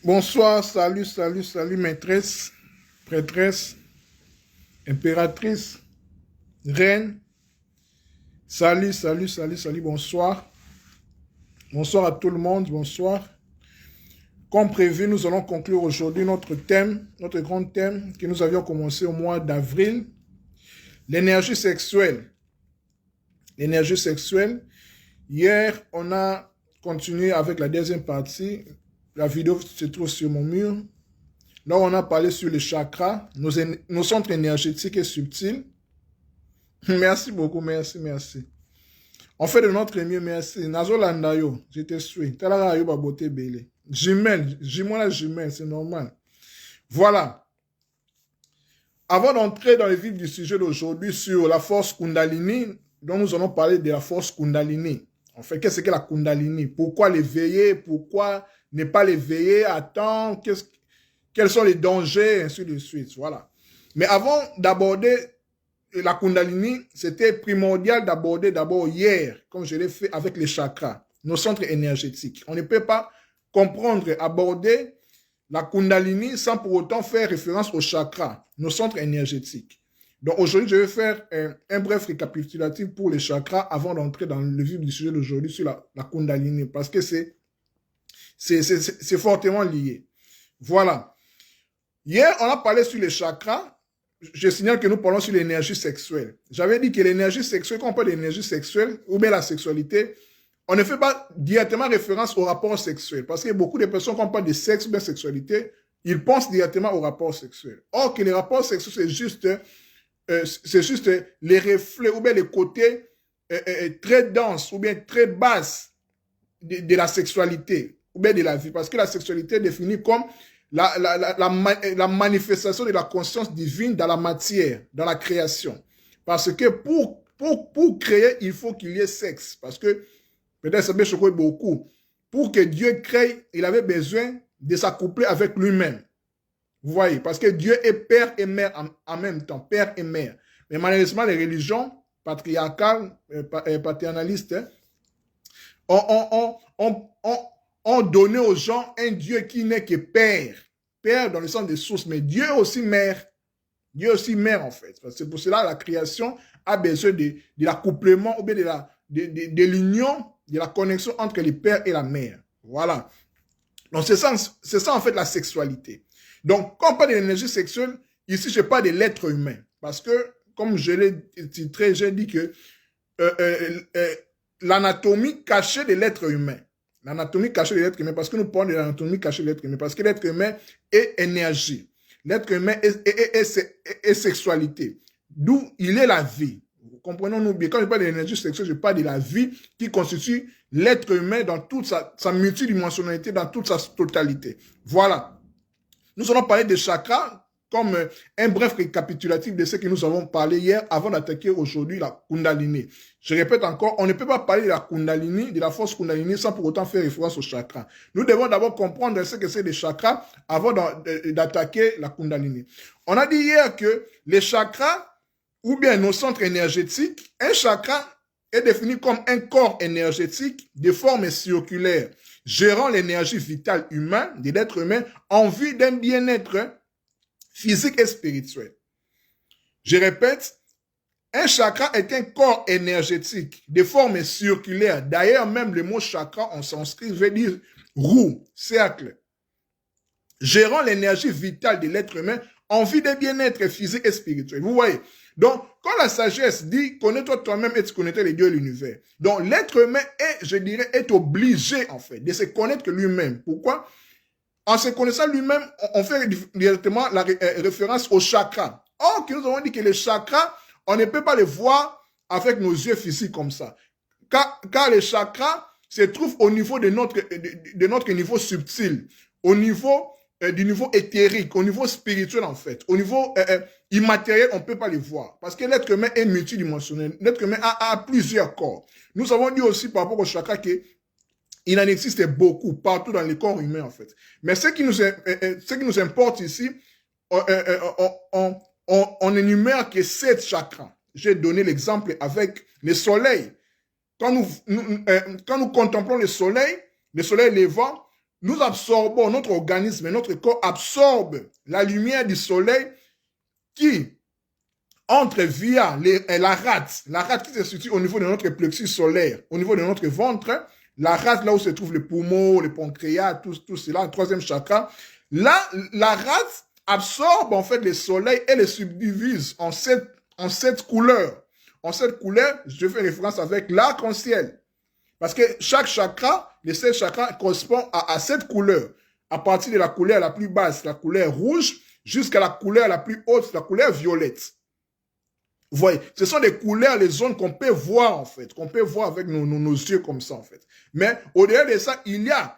Bonsoir, salut, salut, salut, maîtresse, prêtresse, impératrice, reine. Salut, salut, salut, salut, bonsoir. Bonsoir à tout le monde, bonsoir. Comme prévu, nous allons conclure aujourd'hui notre thème, notre grand thème que nous avions commencé au mois d'avril, l'énergie sexuelle. L'énergie sexuelle. Hier, on a continué avec la deuxième partie. La vidéo se trouve sur mon mur. Là, on a parlé sur les chakras, nos centres énergétiques et subtils. Merci beaucoup, merci, merci. On fait de notre mieux, merci. Nazo Landayo, je te suis. Talara Ayo Babote Bele. Jumelle, jumelle, c'est normal. Voilà. Avant d'entrer dans le vif du sujet d'aujourd'hui sur la force Kundalini, dont nous allons parler de la force Kundalini. En fait, qu'est-ce que la Kundalini? Pourquoi l'éveiller? Pourquoi ne pas l'éveiller? Attends, quels sont les dangers, ainsi de suite. Voilà. Mais avant d'aborder la Kundalini, c'était primordial d'aborder d'abord hier, comme je l'ai fait avec les chakras, nos centres énergétiques. On ne peut pas comprendre, aborder la Kundalini sans pour autant faire référence aux chakras, nos centres énergétiques. Donc aujourd'hui, je vais faire un bref récapitulatif pour les chakras avant d'entrer dans le vif du sujet d'aujourd'hui sur la Kundalini, parce que c'est fortement lié. Voilà. Hier, on a parlé sur les chakras. Je signale que nous parlons sur l'énergie sexuelle. J'avais dit que l'énergie sexuelle, quand on parle d'énergie sexuelle, ou bien la sexualité, on ne fait pas directement référence au rapport sexuel. Parce que beaucoup de personnes, quand on parle de sexe ou bien sexualité, ils pensent directement au rapport sexuel. Or, que les rapports sexuels, c'est juste les reflets ou bien les côtés très denses ou bien très basses de la sexualité ou bien de la vie. Parce que la sexualité est définie comme la manifestation de la conscience divine dans la matière, dans la création. Parce que pour créer, il faut qu'il y ait sexe. Parce que, peut-être ça peut choquer beaucoup, pour que Dieu crée, il avait besoin de s'accoupler avec lui-même. Vous voyez, parce que Dieu est père et mère en même temps, père et mère. Mais malheureusement, les religions patriarcales, paternalistes, ont donné aux gens un Dieu qui n'est que père. Père dans le sens des sources, mais Dieu aussi mère. Dieu aussi mère, en fait. C'est pour cela que la création a besoin de l'accouplement ou bien de l'union, de la connexion entre le père et la mère. Voilà. Donc, c'est ça, en fait, la sexualité. Donc, quand on parle de l'énergie sexuelle, ici, je parle de l'être humain. Parce que, comme je l'ai titré, j'ai dit que l'anatomie cachée de l'être humain. L'anatomie cachée de l'être humain, parce que nous parlons de l'anatomie cachée de l'être humain, parce que l'être humain est énergie. L'être humain est sexualité. D'où il est la vie. Comprenons-nous bien. Quand je parle de l'énergie sexuelle, je parle de la vie qui constitue l'être humain dans toute sa multidimensionnalité, dans toute sa totalité. Voilà. Nous allons parler des chakras comme un bref récapitulatif de ce que nous avons parlé hier avant d'attaquer aujourd'hui la Kundalini. Je répète encore, on ne peut pas parler de la Kundalini, de la force Kundalini sans pour autant faire référence aux chakras. Nous devons d'abord comprendre ce que c'est les chakras avant d'attaquer la Kundalini. On a dit hier que les chakras ou bien nos centres énergétiques, un chakra est défini comme un corps énergétique de forme circulaire, gérant l'énergie vitale humaine, de l'être humain, en vue d'un bien-être physique et spirituel. Je répète, un chakra est un corps énergétique de forme circulaire. D'ailleurs, même le mot chakra en sanskrit veut dire roue, cercle, gérant l'énergie vitale de l'être humain en vue d'un bien-être physique et spirituel. Vous voyez? Donc, quand la sagesse dit « connais-toi toi-même et tu connaîtras les dieux et l'univers », donc l'être humain est, je dirais, est obligé, en fait, de se connaître lui-même. Pourquoi? En se connaissant lui-même, on fait directement la référence aux chakras. Or, nous avons dit que les chakras, on ne peut pas les voir avec nos yeux physiques comme ça. Car les chakras se trouvent au niveau de notre niveau subtil, au niveau du niveau éthérique, au niveau spirituel en fait. Au niveau immatériel, on ne peut pas les voir. Parce que l'être humain est multidimensionnel. L'être humain a plusieurs corps. Nous avons dit aussi par rapport aux chakras que il en existe beaucoup, partout dans les corps humains, en fait. Mais ce qui nous importe ici, on énumère que 7 chakras. J'ai donné l'exemple avec le soleil. Quand nous contemplons le soleil levant, nous absorbons, notre organisme et notre corps absorbe la lumière du soleil qui entre via la rate qui se situe au niveau de notre plexus solaire, au niveau de notre ventre, la rate là où se trouvent les poumons, les pancréas, tout cela, le troisième chakra. Là, la rate absorbe en fait le soleil et les subdivise en sept couleurs. En sept couleurs, je fais référence avec l'arc-en-ciel. Parce que chaque chakra, les 7 chakras correspondent à 7 couleurs. À partir de la couleur la plus basse, la couleur rouge, jusqu'à la couleur la plus haute, la couleur violette. Vous voyez, ce sont des couleurs, les zones qu'on peut voir en fait, qu'on peut voir avec nos yeux comme ça en fait. Mais au-delà de ça, il y a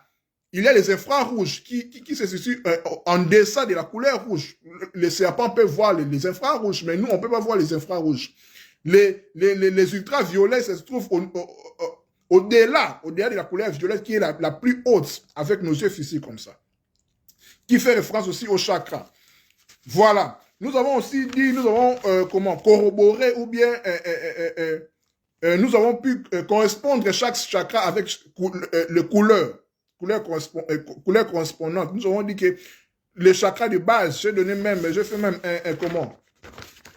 les infrarouges qui se situent en deçà de la couleur rouge. Les serpents peuvent voir les infrarouges, mais nous, on ne peut pas voir les infrarouges. Les ultraviolets se trouvent au-delà de la couleur violette qui est la plus haute avec nos yeux physiques comme ça. Qui fait référence aussi au chakra. Voilà. Nous avons aussi dit, nous avons corroboré ou bien nous avons pu correspondre chaque chakra avec les couleurs correspondantes. Nous avons dit que les chakras de base, j'ai fait même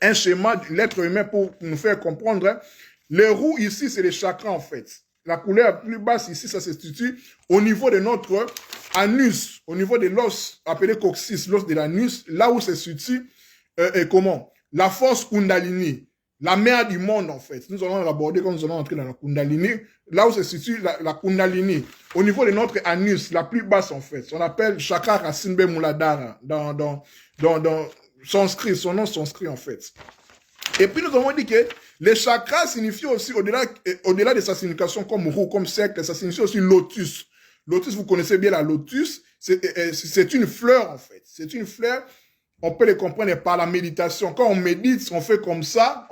un schéma de l'être humain pour nous faire comprendre. Les roux ici, c'est les chakras en fait. La couleur plus basse ici, ça se situe au niveau de notre anus, au niveau de l'os appelé coccyx, l'os de l'anus, là où se situe la force Kundalini, la mère du monde en fait. Nous allons l'aborder quand nous allons entrer dans la Kundalini, là où se situe la Kundalini, au niveau de notre anus, la plus basse en fait. On appelle chakra Racine Muladhara dans sanskrit, son nom sanskrit en fait. Et puis nous avons dit que les chakras signifient aussi, au-delà de sa signification comme roue, comme cercle, ça signifie aussi lotus. Lotus, vous connaissez bien la lotus, c'est une fleur en fait. C'est une fleur. On peut les comprendre par la méditation. Quand on médite, on fait comme ça,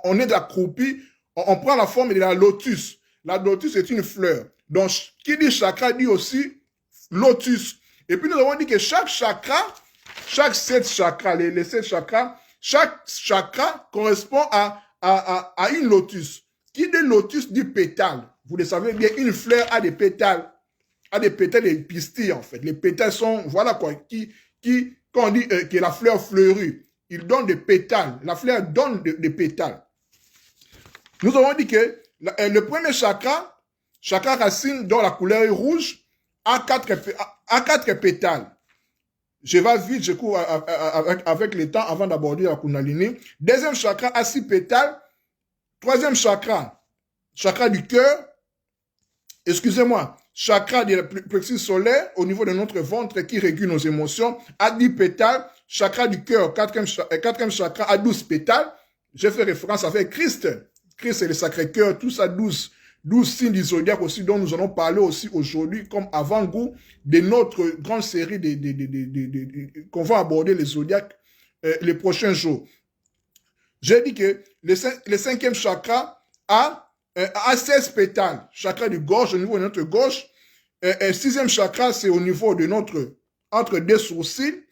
on est accroupi, on prend la forme de la lotus. La lotus est une fleur. Donc, qui dit chakra dit aussi lotus. Et puis, nous avons dit que chaque 7 chakras, les 7 chakras, chaque chakra correspond à une lotus. Qui dit lotus dit pétale. Vous le savez bien, une fleur a des pétales. A des pétales et pistilles, en fait. Les pétales sont, voilà quoi, quand on dit que la fleur fleurit, il donne des pétales. La fleur donne des pétales. Nous avons dit que le premier chakra racine dont la couleur est rouge, a 4 pétales. Je vais vite, je cours avec le temps avant d'aborder la Kundalini. Deuxième chakra a 6 pétales. Troisième chakra du cœur. Excusez-moi. Chakra du plexus solaire au niveau de notre ventre qui régule nos émotions a 10 pétales. Chakra du cœur, quatrième chakra a 12 pétales. J'ai fait référence avec Christ. Christ est le Sacré-Cœur, tout ça 12 signes du zodiaque aussi dont nous allons parler aussi aujourd'hui comme avant-goût de notre grande série qu'on va aborder les zodiaques les prochains jours. J'ai dit que le cinquième chakra a 16 pétales. Chakra du gorge, au niveau de notre gorge. Sixième chakra, c'est au niveau de entre deux sourcils.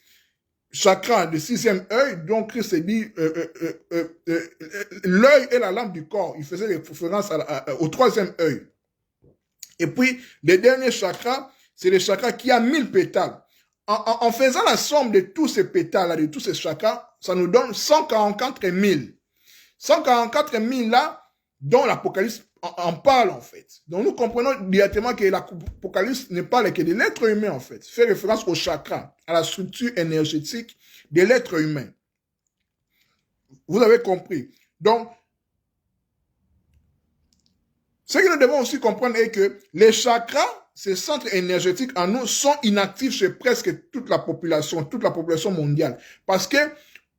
Chakra du 6e œil. Donc, Christ dit, l'œil est la lampe du corps. Il faisait référence au 3e œil. Et puis, le dernier chakra, c'est le chakra qui a 1000 pétales. En faisant la somme de tous ces pétales, de tous ces chakras, ça nous donne 144 000. 144 000 là, dont l'Apocalypse en parle en fait. Donc nous comprenons directement que l'Apocalypse ne parle que de l'être humain en fait. Fait référence au chakra, à la structure énergétique de l'être humain. Vous avez compris. Donc, ce que nous devons aussi comprendre est que les chakras, ces centres énergétiques en nous, sont inactifs chez presque toute la population mondiale. Parce que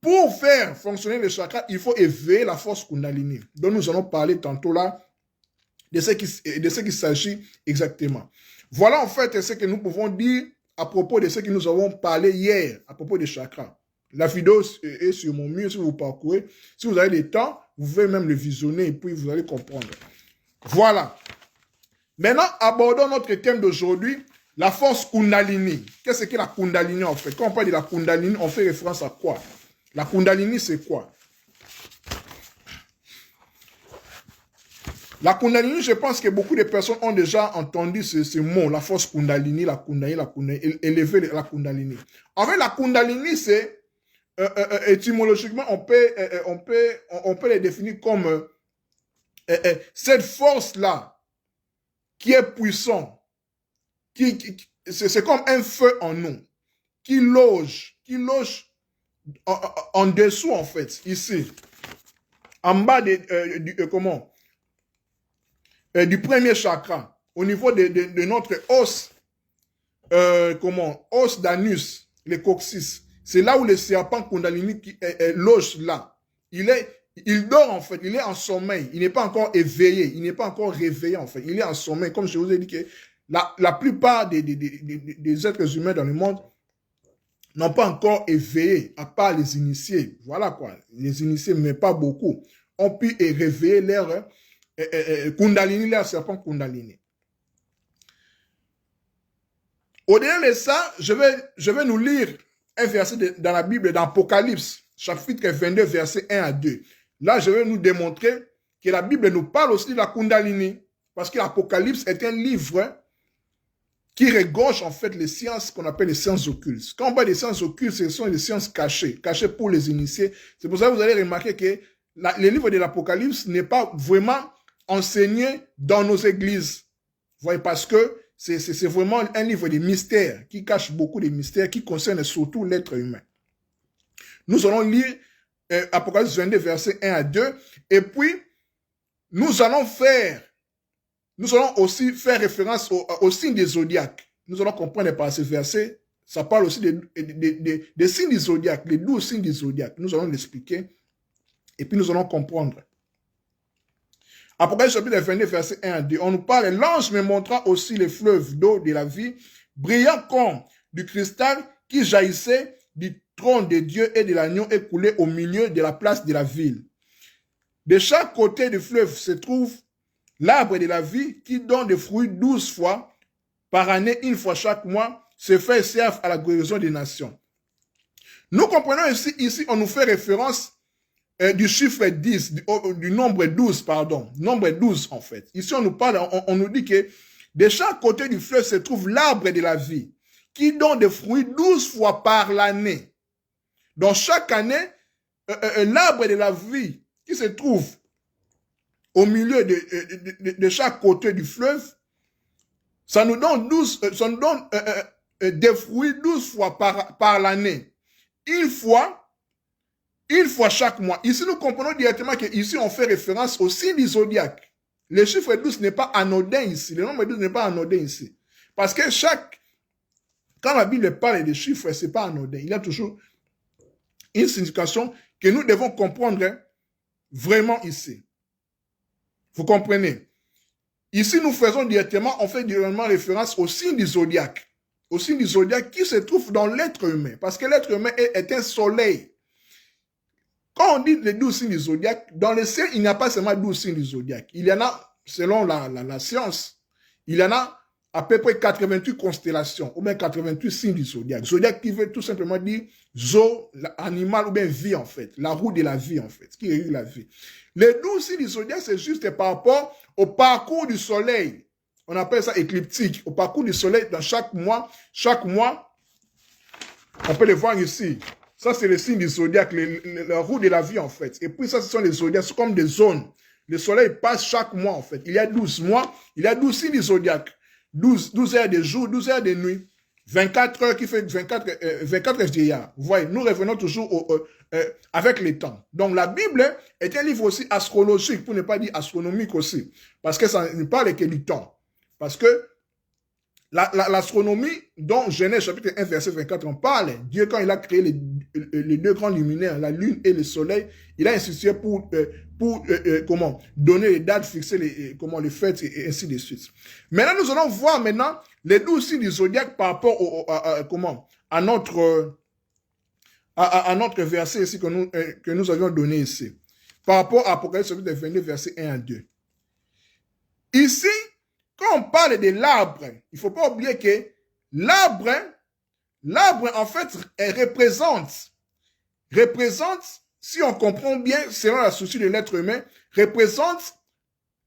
pour faire fonctionner les chakras, il faut éveiller la force Kundalini, dont nous allons parler tantôt là, de ce qu'il s'agit exactement. Voilà en fait ce que nous pouvons dire à propos de ce que nous avons parlé hier, à propos des chakras. La vidéo est sur mon mur, si vous parcourez. Si vous avez le temps, vous pouvez même le visionner et puis vous allez comprendre. Voilà. Maintenant, abordons notre thème d'aujourd'hui, la force Kundalini. Qu'est-ce que la Kundalini en fait? Quand on parle de la Kundalini, on fait référence à quoi? La Kundalini, c'est quoi? La Kundalini, je pense que beaucoup de personnes ont déjà entendu ce mot, la force Kundalini, la Kundalini, élever la Kundalini. En fait, la Kundalini, c'est, étymologiquement, on peut les définir comme cette force-là qui est puissante, c'est comme un feu en nous, qui loge en dessous, en fait, ici, en bas du premier chakra, au niveau de notre os, os d'anus, le coccyx. C'est là où le serpent Kundalini loge là. Il dort en fait, il est en sommeil, il n'est pas encore éveillé, il n'est pas encore réveillé en fait, il est en sommeil. Comme je vous ai dit que la plupart des êtres humains dans le monde n'ont pas encore éveillé, à part les initiés. Voilà quoi, les initiés, mais pas beaucoup, ont pu réveiller leur Kundalini, leur serpent Kundalini. Au-delà de ça, je vais nous lire un verset dans la Bible, dans Apocalypse, chapitre 22, verset 1 à 2. Là, je vais nous démontrer que la Bible nous parle aussi de la Kundalini, parce que l'Apocalypse est un livre qui regorge en fait les sciences qu'on appelle les sciences occultes. Quand on parle des sciences occultes, ce sont les sciences cachées pour les initiés. C'est pour ça que vous allez remarquer que le livre de l'Apocalypse n'est pas vraiment enseigné dans nos églises. Vous voyez, parce que c'est vraiment un livre de mystères qui cache beaucoup de mystères qui concernent surtout l'être humain. Nous allons lire Apocalypse 22, versets 1 à 2. Et puis, nous allons aussi faire référence au signe des zodiaques. Nous allons comprendre par ce verset, ça parle aussi des signes du zodiaque, les 12 signes du zodiaque. Nous allons l'expliquer et puis nous allons comprendre. Apocalypse chapitre 22, verset 1 à 2, on nous parle, l'ange me montra aussi les fleuves d'eau de la vie, brillant comme du cristal qui jaillissait du trône de Dieu et de l'agneau et coulait au milieu de la place de la ville. De chaque côté du fleuve se trouve l'arbre de la vie qui donne des fruits 12 fois par année, une fois chaque mois, se fait et servent à la guérison des nations. Nous comprenons ici on nous fait référence du chiffre 10, du nombre 12, pardon. Nombre 12, en fait. Ici, on nous parle, on nous dit que de chaque côté du fleuve se trouve l'arbre de la vie, qui donne des fruits 12 fois par l'année. Donc, chaque année, l'arbre de la vie qui se trouve au milieu de chaque côté du fleuve, ça nous donne des fruits 12 fois par l'année. Une fois chaque mois. Ici, nous comprenons directement qu'ici, on fait référence au signe du zodiaque. Le chiffre 12 n'est pas anodin ici. Le nombre 12 n'est pas anodin ici. Parce que quand la Bible parle des chiffres, ce n'est pas anodin. Il y a toujours une signification que nous devons comprendre vraiment ici. Vous comprenez? Ici, on fait directement référence au signe du zodiaque. Au signe du zodiaque qui se trouve dans l'être humain. Parce que l'être humain est un soleil. Quand on dit les 12 signes du zodiaque, dans le ciel, il n'y a pas seulement 12 signes du zodiaque. Il y en a, selon la science, il y en a à peu près 88 constellations, ou bien 88 signes du zodiaque. Zodiaque qui veut tout simplement dire zo, animal ou bien vie en fait, la roue de la vie en fait, qui régule la vie. Les 12 signes du zodiaque, c'est juste par rapport au parcours du soleil. On appelle ça écliptique, au parcours du soleil dans chaque mois, on peut le voir ici. Ça, c'est le signe du zodiaque, la roue de la vie, en fait. Et puis, ça, ce sont les zodiaques, c'est comme des zones. Le soleil passe chaque mois, en fait. Il y a 12 mois, il y a 12 signes du zodiaque. 12 heures de jour, 12 heures de nuit. 24 heures qui fait 24 vieillards. Vous voyez, nous revenons toujours avec les temps. Donc, la Bible est un livre aussi astrologique, pour ne pas dire astronomique aussi. Parce que ça ne parle que du temps. Parce que l'astronomie, dont Genèse chapitre 1, verset 24, on parle. Dieu, quand il a créé les deux grands luminaires, la lune et le soleil, il a institué pour donner les dates, fixer les fêtes et ainsi de suite. Maintenant, nous allons voir les 12 signes du zodiaque par rapport à notre verset ici que nous avions donné ici. Par rapport à Apocalypse chapitre 22, verset 1 à 2. Ici, quand on parle de l'arbre, il ne faut pas oublier que l'arbre, en fait, représente, si on comprend bien, selon la souci de l'être humain, représente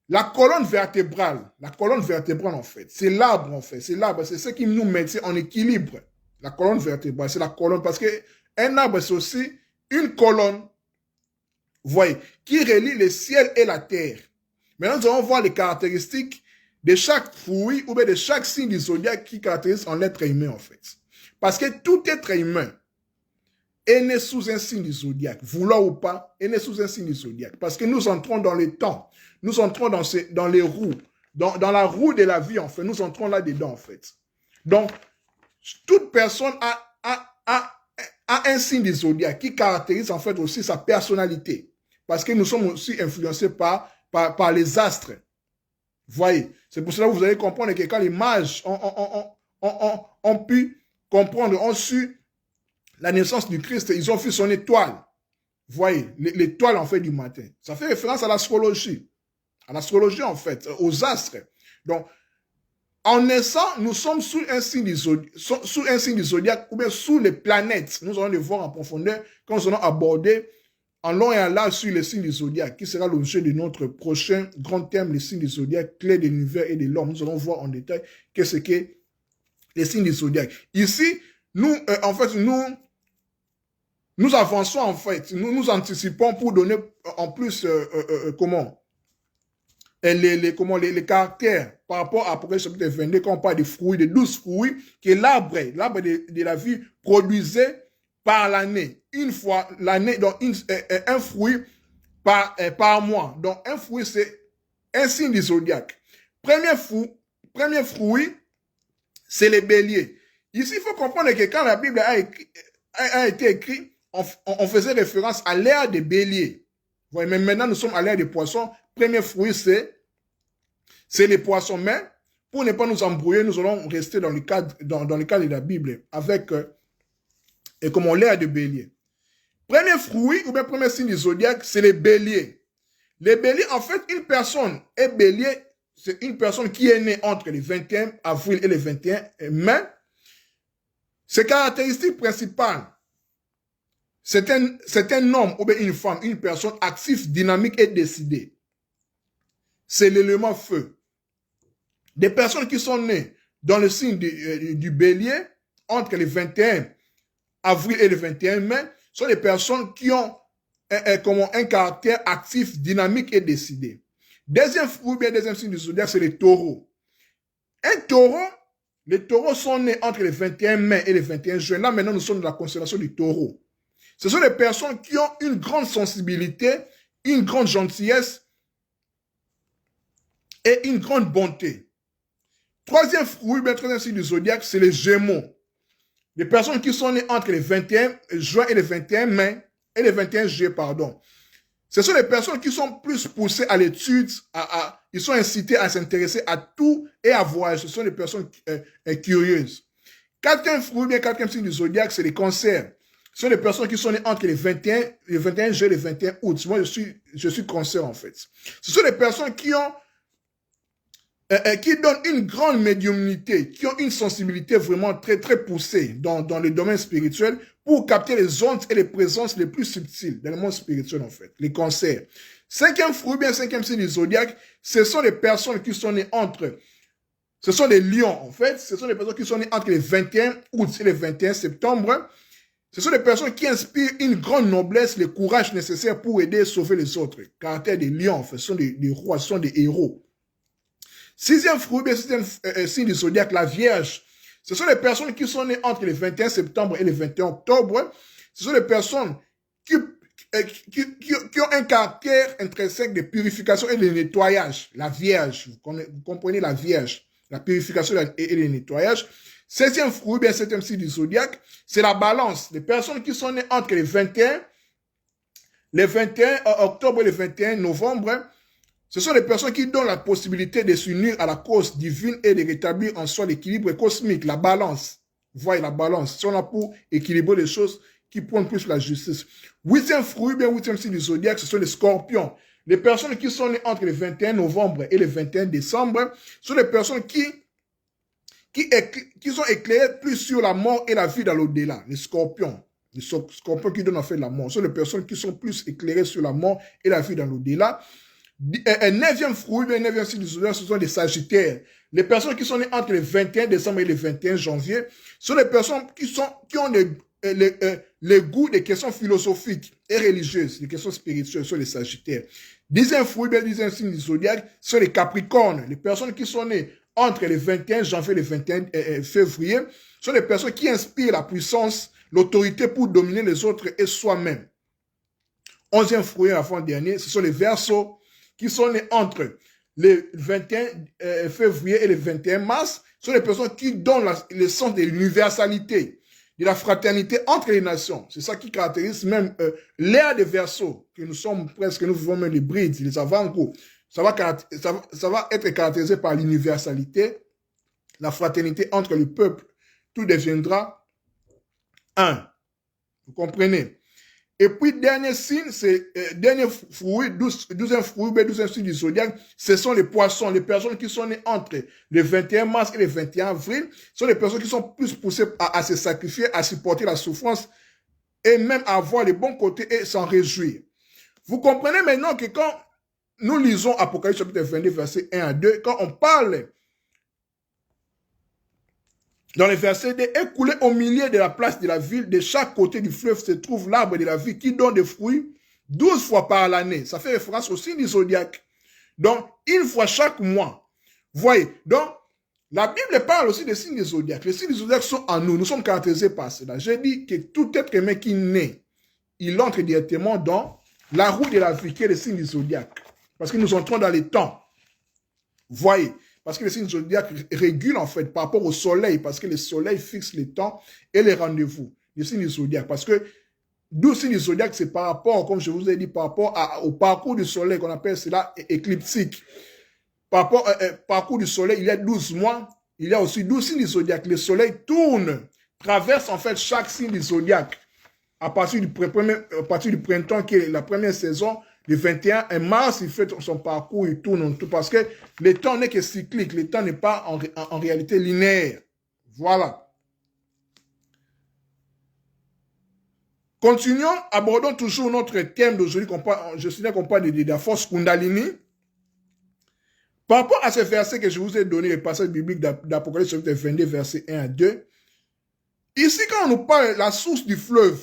la colonne vertébrale en fait, c'est l'arbre en fait, c'est l'arbre, c'est ce qui nous maintient en équilibre. La colonne vertébrale, c'est la colonne, parce que un arbre, c'est aussi une colonne, vous voyez, qui relie le ciel et la terre. Maintenant, nous allons voir les caractéristiques de chaque fruit ou bien de chaque signe du zodiaque qui caractérise en l'être humain en fait. Parce que tout être humain est né sous un signe du zodiaque, vouloir ou pas, est né sous un signe du zodiaque. Parce que nous entrons dans les temps, nous entrons dans les roues, dans la roue de la vie en fait, nous entrons là-dedans en fait. Donc, toute personne a un signe du zodiaque qui caractérise en fait aussi sa personnalité. Parce que nous sommes aussi influencés par les astres. Vous voyez, c'est pour cela que vous allez comprendre que quand les mages ont pu comprendre, ont su la naissance du Christ, ils ont vu son étoile. Vous voyez, l'étoile en fait du matin. Ça fait référence à l'astrologie. À l'astrologie en fait, aux astres. Donc, en naissant, nous sommes sous un signe du zodiaque ou bien sous les planètes. Nous allons les voir en profondeur quand nous allons aborder en long et en large sur les signes du zodiaque, qui sera l'objet de notre prochain grand thème, les signes du zodiaque, clés de l'univers et de l'homme. Nous allons voir en détail qu'est-ce que les signes du zodiaque. Ici, nous, en fait, nous avançons en fait, nous anticipons pour donner en plus, les caractères par rapport à Apocalypse chapitre 22, quand on parle des fruits, des 12 fruits, que l'arbre de la vie produisait par l'année, une fois l'année, donc un fruit par mois. Donc un fruit, c'est un signe du zodiaque. Premier fruit, c'est les béliers. Ici, il faut comprendre que quand la Bible a été écrite, on faisait référence à l'ère des béliers. Vous voyez, mais maintenant, nous sommes à l'ère des poissons. Premier fruit, c'est les poissons. Mais pour ne pas nous embrouiller, nous allons rester dans le cadre de la Bible avec l'ère des béliers. Premier fruit ou bien premier signe du zodiaque, c'est les béliers. Les béliers, en fait, une personne est bélier, c'est une personne qui est née entre le 21 avril et le 21 mai. Ses caractéristiques principales, c'est un homme ou bien une femme, une personne active, dynamique et décidée. C'est l'élément feu. Des personnes qui sont nées dans le signe du bélier, entre le 21 avril et le 21 mai, sont des personnes qui ont un caractère actif, dynamique et décidé. Deuxième signe du zodiaque, c'est les taureaux. Les taureaux sont nés entre le 21 mai et le 21 juin. Là, maintenant, nous sommes dans la constellation du taureau. Ce sont des personnes qui ont une grande sensibilité, une grande gentillesse et une grande bonté. Troisième signe du zodiaque, c'est les gémeaux. Les personnes qui sont nées entre le 21 juin et le 21 mai, et le 21 juillet, pardon. Ce sont les personnes qui sont plus poussées à l'étude, ils sont incités à s'intéresser à tout et à voyager. Ce sont des personnes curieuses. Quatrième signe du zodiaque, c'est les cancers. Ce sont des personnes qui sont nées entre le 21 juillet et le 21 août. Moi, je suis cancer en fait. Ce sont des personnes qui donnent une grande médiumnité, qui ont une sensibilité vraiment très, très poussée dans le domaine spirituel pour capter les ondes et les présences les plus subtiles dans le monde spirituel, en fait, les cancers. Cinquième signe du zodiaque, ce sont les personnes qui sont nées ce sont les lions, en fait, ce sont les personnes qui sont nées entre le 21 août et le 21 septembre. Ce sont des personnes qui inspirent une grande noblesse, le courage nécessaire pour aider et sauver les autres. Caractère des lions, en fait, ce sont des rois, ce sont des héros. Sixième signe du zodiaque, la Vierge. Ce sont les personnes qui sont nées entre le 21 septembre et le 21 octobre. Ce sont les personnes qui ont un caractère intrinsèque de purification et de nettoyage. La Vierge, vous comprenez la Vierge, la purification et le nettoyage. Septième signe du zodiaque, c'est la Balance. Les personnes qui sont nées entre le 21 octobre et le 21 novembre. Ce sont les personnes qui donnent la possibilité de s'unir à la cause divine et de rétablir en soi l'équilibre cosmique, la balance. Vous voyez la balance. Ils sont là pour équilibrer les choses qui prennent plus la justice. Huitième signe du zodiaque, ce sont les scorpions. Les personnes qui sont nées entre le 21 novembre et le 21 décembre sont les personnes qui sont éclairées plus sur la mort et la vie dans l'au-delà. Les scorpions qui donnent en fait la mort. Ce sont les personnes qui sont plus éclairées sur la mort et la vie dans l'au-delà. Neuvième fruit, le neuvième signe du zodiaque, ce sont les Sagittaires. Les personnes qui sont nées entre le 21 décembre et le 21 janvier sont les personnes qui ont les goûts des questions philosophiques et religieuses, des questions spirituelles, sont les Sagittaires. Dixième fruit, le dixième signe du zodiaque, sont les Capricornes. Les personnes qui sont nées entre le 21 janvier et le 21 février sont les personnes qui inspirent la puissance, l'autorité pour dominer les autres et soi-même. Onzième fruit avant-dernier, ce sont les Verseaux qui sont nés entre le 21 février et le 21 mars, sont les personnes qui donnent le sens de l'universalité, de la fraternité entre les nations. C'est ça qui caractérise même l'ère des Verseaux, que nous sommes presque, nous vivons même les brides, les avant-goûts. Ça va être caractérisé par l'universalité, la fraternité entre le peuple. Tout deviendra un. Vous comprenez? Et puis, dernier signe, c'est dernier fruit, 12e fruit, 12e signe du zodiaque, ce sont les poissons. Les personnes qui sont nées entre le 21 mars et le 21 avril sont les personnes qui sont plus poussées à se sacrifier, à supporter la souffrance et même à voir les bons côtés et s'en réjouir. Vous comprenez maintenant que quand nous lisons Apocalypse chapitre 22, verset 1 à 2, quand on parle dans les versets 2, écoulé au milieu de la place de la ville, de chaque côté du fleuve se trouve l'arbre de la vie qui donne des fruits 12 fois par l'année. Ça fait référence au signe du zodiaque. Donc, une fois chaque mois. Voyez, donc, la Bible parle aussi des signes du zodiaque. Les signes du zodiaque sont en nous. Nous sommes caractérisés par cela. J'ai dit que tout être humain qui naît, il entre directement dans la roue de la vie, qui est le signe du zodiaque. Parce que nous entrons dans les temps. Voyez. Parce que le signe zodiaque régule en fait par rapport au soleil, parce que le soleil fixe les temps et les rendez-vous. Le signe du zodiaque, parce que d'où le signe du zodiaque, c'est par rapport, comme je vous ai dit, par rapport au parcours du soleil, qu'on appelle cela écliptique. Par rapport au parcours du soleil, il y a 12 mois, il y a aussi 12 signes du zodiaque. Le soleil tourne, traverse en fait chaque signe du zodiaque. À partir du printemps, qui est la première saison, le 21 mars, il fait son parcours, il tourne tout, parce que le temps n'est que cyclique, le temps n'est pas en réalité linéaire. Voilà. Continuons, abordons toujours notre thème d'aujourd'hui, je signale qu'on parle de la force Kundalini. Par rapport à ce verset que je vous ai donné, le passage biblique d'Apocalypse 22, versets 1 à 2, ici, quand on nous parle de la source du fleuve,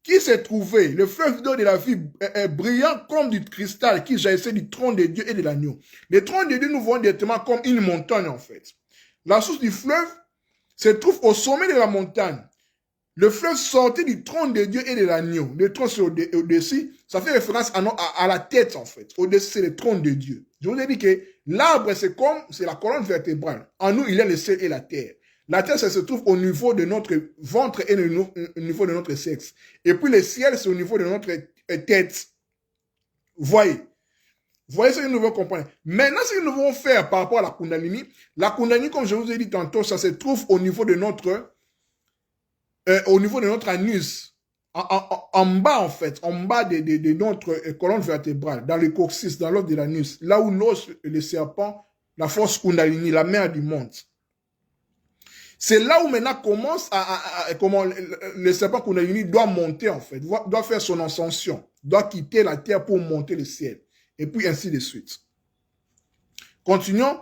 qui s'est trouvé, le fleuve d'eau de la vie est brillant comme du cristal qui jaillissait du trône de Dieu et de l'agneau. Le trône de Dieu nous voit directement comme une montagne en fait. La source du fleuve se trouve au sommet de la montagne. Le fleuve sortait du trône de Dieu et de l'agneau. Le trône c'est au-dessus, ça fait référence à la tête en fait. Au-dessus c'est le trône de Dieu. Je vous ai dit que l'arbre c'est la colonne vertébrale. En nous il y a le ciel et la terre. La terre, ça se trouve au niveau de notre ventre et au niveau de notre sexe. Et puis le ciel, c'est au niveau de notre tête. Voyez ce que nous devons comprendre. Maintenant, ce que nous devons faire par rapport à la Kundalini, comme je vous ai dit tantôt, ça se trouve au niveau de notre anus. En bas, en fait, en bas de notre colonne vertébrale, dans le coccyx, dans l'os de l'anus, là où loge le serpent, la force Kundalini, la mère du monde. C'est là où maintenant commence comment le serpent Kundalini doit monter en fait, doit faire son ascension, doit quitter la terre pour monter le ciel. Et puis ainsi de suite. Continuons.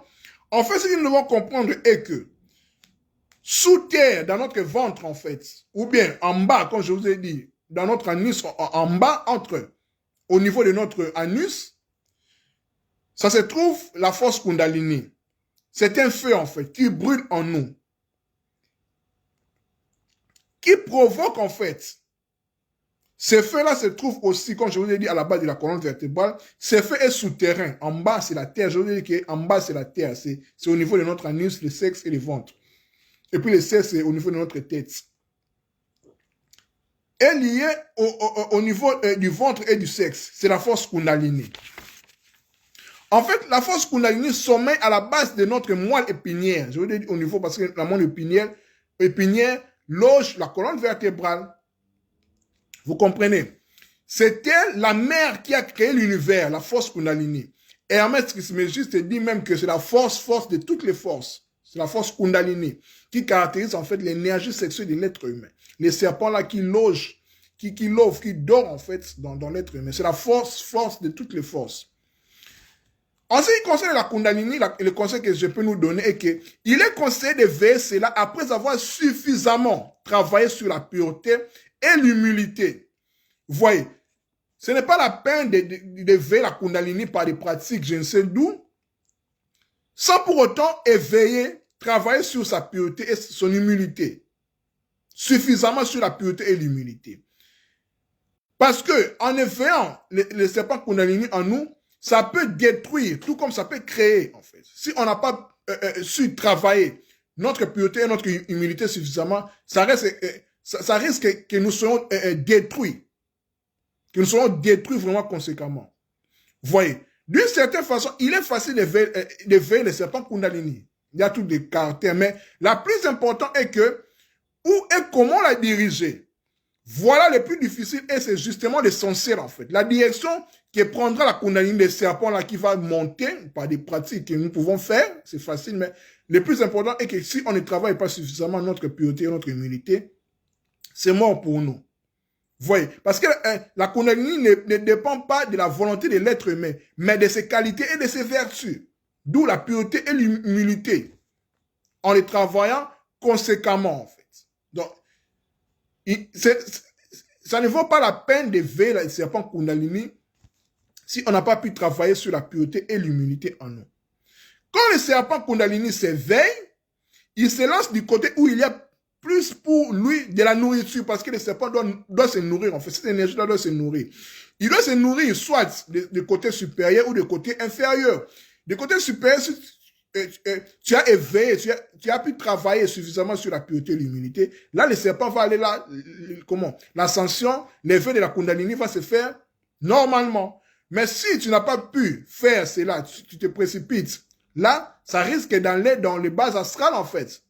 En fait, ce que nous devons comprendre est que sous terre, dans notre ventre en fait, ou bien en bas, comme je vous ai dit, dans notre anus, en bas, au niveau de notre anus, ça se trouve la force Kundalini. C'est un feu en fait qui brûle en nous, qui provoque en fait. Ce feu-là se trouve aussi, comme je vous ai dit, à la base de la colonne vertébrale. Ce feu est souterrain. En bas, c'est la terre. Je vous ai dit qu'en bas, c'est la terre. C'est au niveau de notre anus, le sexe et le ventre. Et puis le sexe, c'est au niveau de notre tête. Est lié au niveau du ventre et du sexe. C'est la force Kundalini. En fait, la force Kundalini sommeille à la base de notre moelle épinière. Je vous ai dit au niveau, parce que la moelle épinière loge la colonne vertébrale. Vous comprenez? C'est elle, la mère, qui a créé l'univers, la force Kundalini. Et Hermès Trismégisте dit même que c'est la force de toutes les forces. C'est la force Kundalini qui caractérise en fait l'énergie sexuelle de l'être humain. Les serpents là qui logent, qui dort en fait dans l'être humain. C'est la force de toutes les forces. En ce qui concerne la Kundalini, le conseil que je peux nous donner est qu'il est conseillé de veiller cela après avoir suffisamment travaillé sur la pureté et l'humilité. Vous voyez, ce n'est pas la peine de veiller la Kundalini par des pratiques, je ne sais d'où, sans pour autant éveiller, travailler sur sa pureté et son humilité. Suffisamment sur la pureté et l'humilité. Parce que en éveillant le serpent Kundalini en nous, ça peut détruire, tout comme ça peut créer, en fait. Si on n'a pas su travailler notre pureté et notre humilité suffisamment, ça risque que nous soyons détruits. Que nous soyons détruits vraiment conséquemment. Vous voyez, d'une certaine façon, il est facile de veiller le serpent Kundalini. Il y a tous des caractères, mais la plus importante est que, où et comment la diriger. Voilà le plus difficile et c'est justement l'essentiel en fait. La direction que prendra la Kundalini des serpents là qui va monter par des pratiques que nous pouvons faire, c'est facile, mais le plus important est que si on ne travaille pas suffisamment notre pureté et notre humilité, c'est mort pour nous. Vous voyez, parce que la Kundalini ne dépend pas de la volonté de l'être humain, mais de ses qualités et de ses vertus. D'où la pureté et l'humilité. En les travaillant conséquemment en fait. Donc, ça ne vaut pas la peine de veiller le serpent Kundalini si on n'a pas pu travailler sur la pureté et l'humilité en nous. Quand le serpent Kundalini s'éveille, il se lance du côté où il y a plus pour lui de la nourriture, parce que le serpent doit se nourrir, en fait, cette énergie doit se nourrir. Il doit se nourrir soit du côté supérieur ou du côté inférieur. Du côté supérieur, tu as éveillé, tu as pu travailler suffisamment sur la pureté et l'humilité. Là, le serpent va aller là, l'ascension, l'éveil de la Kundalini va se faire normalement. Mais si tu n'as pas pu faire cela, tu te précipites, là, ça risque d'aller dans les bases astrales, en fait.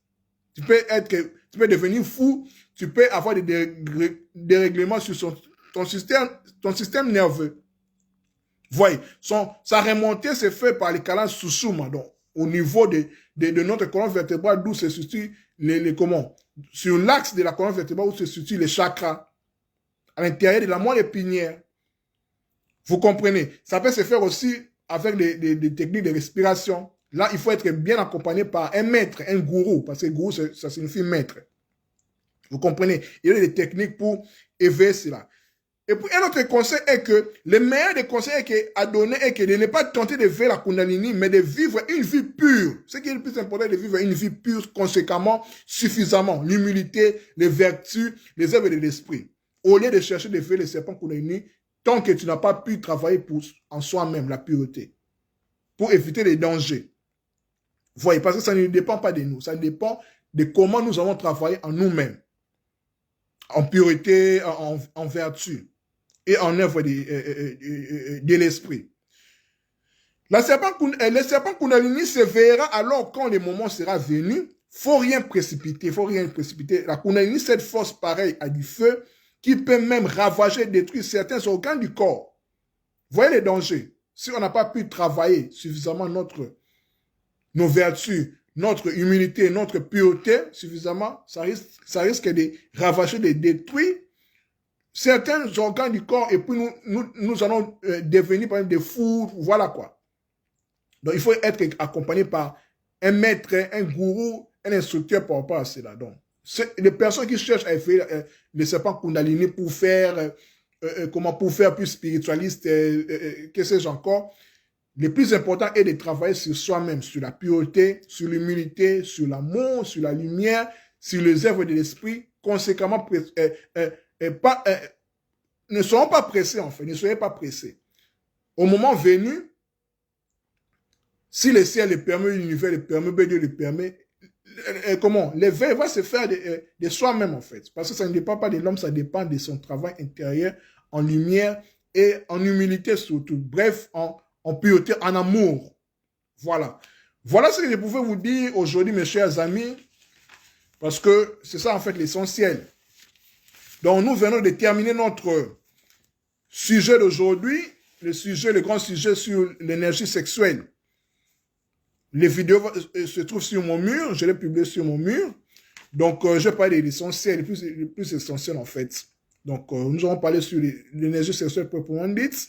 Tu peux devenir fou, tu peux avoir des dérèglements sur ton système nerveux. Vous voyez, sa remontée se fait par les canaux Sushumna, donc au niveau de notre colonne vertébrale, d'où se situe sur l'axe de la colonne vertébrale, où se situent les chakras, à l'intérieur de la moelle épinière. Vous comprenez? Ça peut se faire aussi avec des techniques de respiration. Là, il faut être bien accompagné par un maître, un gourou, parce que gourou, ça signifie maître. Vous comprenez? Il y a des techniques pour éveiller cela. Et puis, un autre conseil est que, le meilleur des conseils à donner est que de ne pas tenter de vivre la Kundalini, mais de vivre une vie pure. Ce qui est le plus important, de vivre une vie pure, conséquemment, suffisamment. L'humilité, les vertus, les œuvres de l'esprit. Au lieu de chercher de vivre le serpent Kundalini, tant que tu n'as pas pu travailler en soi-même, la pureté. Pour éviter les dangers. Vous voyez, parce que ça ne dépend pas de nous. Ça dépend de comment nous avons travaillé en nous-mêmes. En pureté, en vertu. Et en œuvre de l'esprit. Le serpent Kundalini se verra alors quand le moment sera venu. Faut rien précipiter, faut rien précipiter. La Kundalini, cette force pareille à du feu qui peut même ravager et détruire certains organes du corps. Vous voyez les dangers. Si on n'a pas pu travailler suffisamment nos vertus, notre humilité, notre pureté suffisamment, ça risque de ravager, de détruire certains organes du corps et puis nous allons devenir par exemple des fous, voilà quoi. Donc il faut être accompagné par un maître, un gourou, un instructeur par rapport à cela. Donc, les personnes qui cherchent à faire le serpent Kundalini pour faire plus spiritualiste, que sais-je encore, le plus important est de travailler sur soi-même, sur la pureté, sur l'humilité, sur l'amour, sur la lumière, sur les œuvres de l'esprit, conséquemment ne soyons pas pressés en fait, ne soyez pas pressés. Au moment venu, si le ciel le permet, l'univers le permet, Dieu le permet, l'éveil va se faire de soi-même en fait, parce que ça ne dépend pas de l'homme, ça dépend de son travail intérieur en lumière et en humilité surtout, bref, en pureté, en amour. Voilà. Voilà ce que je pouvais vous dire aujourd'hui, mes chers amis, parce que c'est ça en fait l'essentiel. Donc, nous venons de terminer notre sujet d'aujourd'hui, le grand sujet sur l'énergie sexuelle. Les vidéos se trouvent sur mon mur, je l'ai publié sur mon mur. Donc, je vais parler de l'essentiel, le plus essentiel en fait. Donc, nous allons parler sur l'énergie sexuelle proprement dite,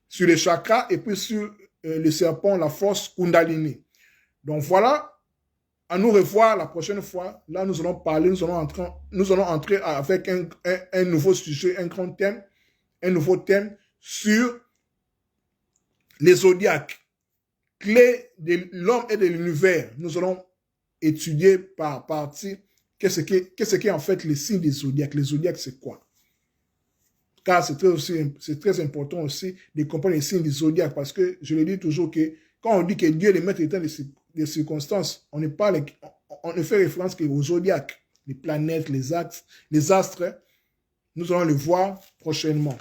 sur les chakras et puis sur le serpent, la force Kundalini. Donc voilà, à nous revoir la prochaine fois. Là, nous allons parler, nous allons entrer avec un nouveau sujet, un grand thème, un nouveau thème sur les zodiaques, clés de l'homme et de l'univers. Nous allons étudier par partie qu'est-ce qu'est en fait les signes des zodiaques. Les zodiaques, c'est quoi? Car c'est très important aussi de comprendre les signes des zodiaques parce que je le dis toujours que quand on dit que Dieu est le maître des circonstances, on ne fait référence qu'aux zodiaques, les planètes, les astres. Nous allons le voir prochainement.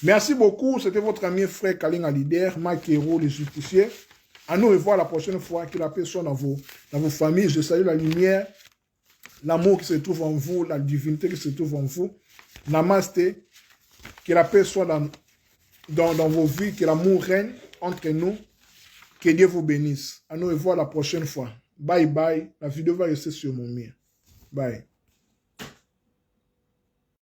Merci beaucoup. C'était votre ami frère Kaling Alider, Mike Hero, le justifié. À nous revoir la prochaine fois. Que la paix soit dans vos familles. Je salue la lumière, l'amour qui se trouve en vous, la divinité qui se trouve en vous. Namasté. Que la paix soit dans vos vies, que l'amour règne entre nous. Que Dieu vous bénisse. À nous revoir la prochaine fois. Bye bye. La vidéo va rester sur mon mur. Bye.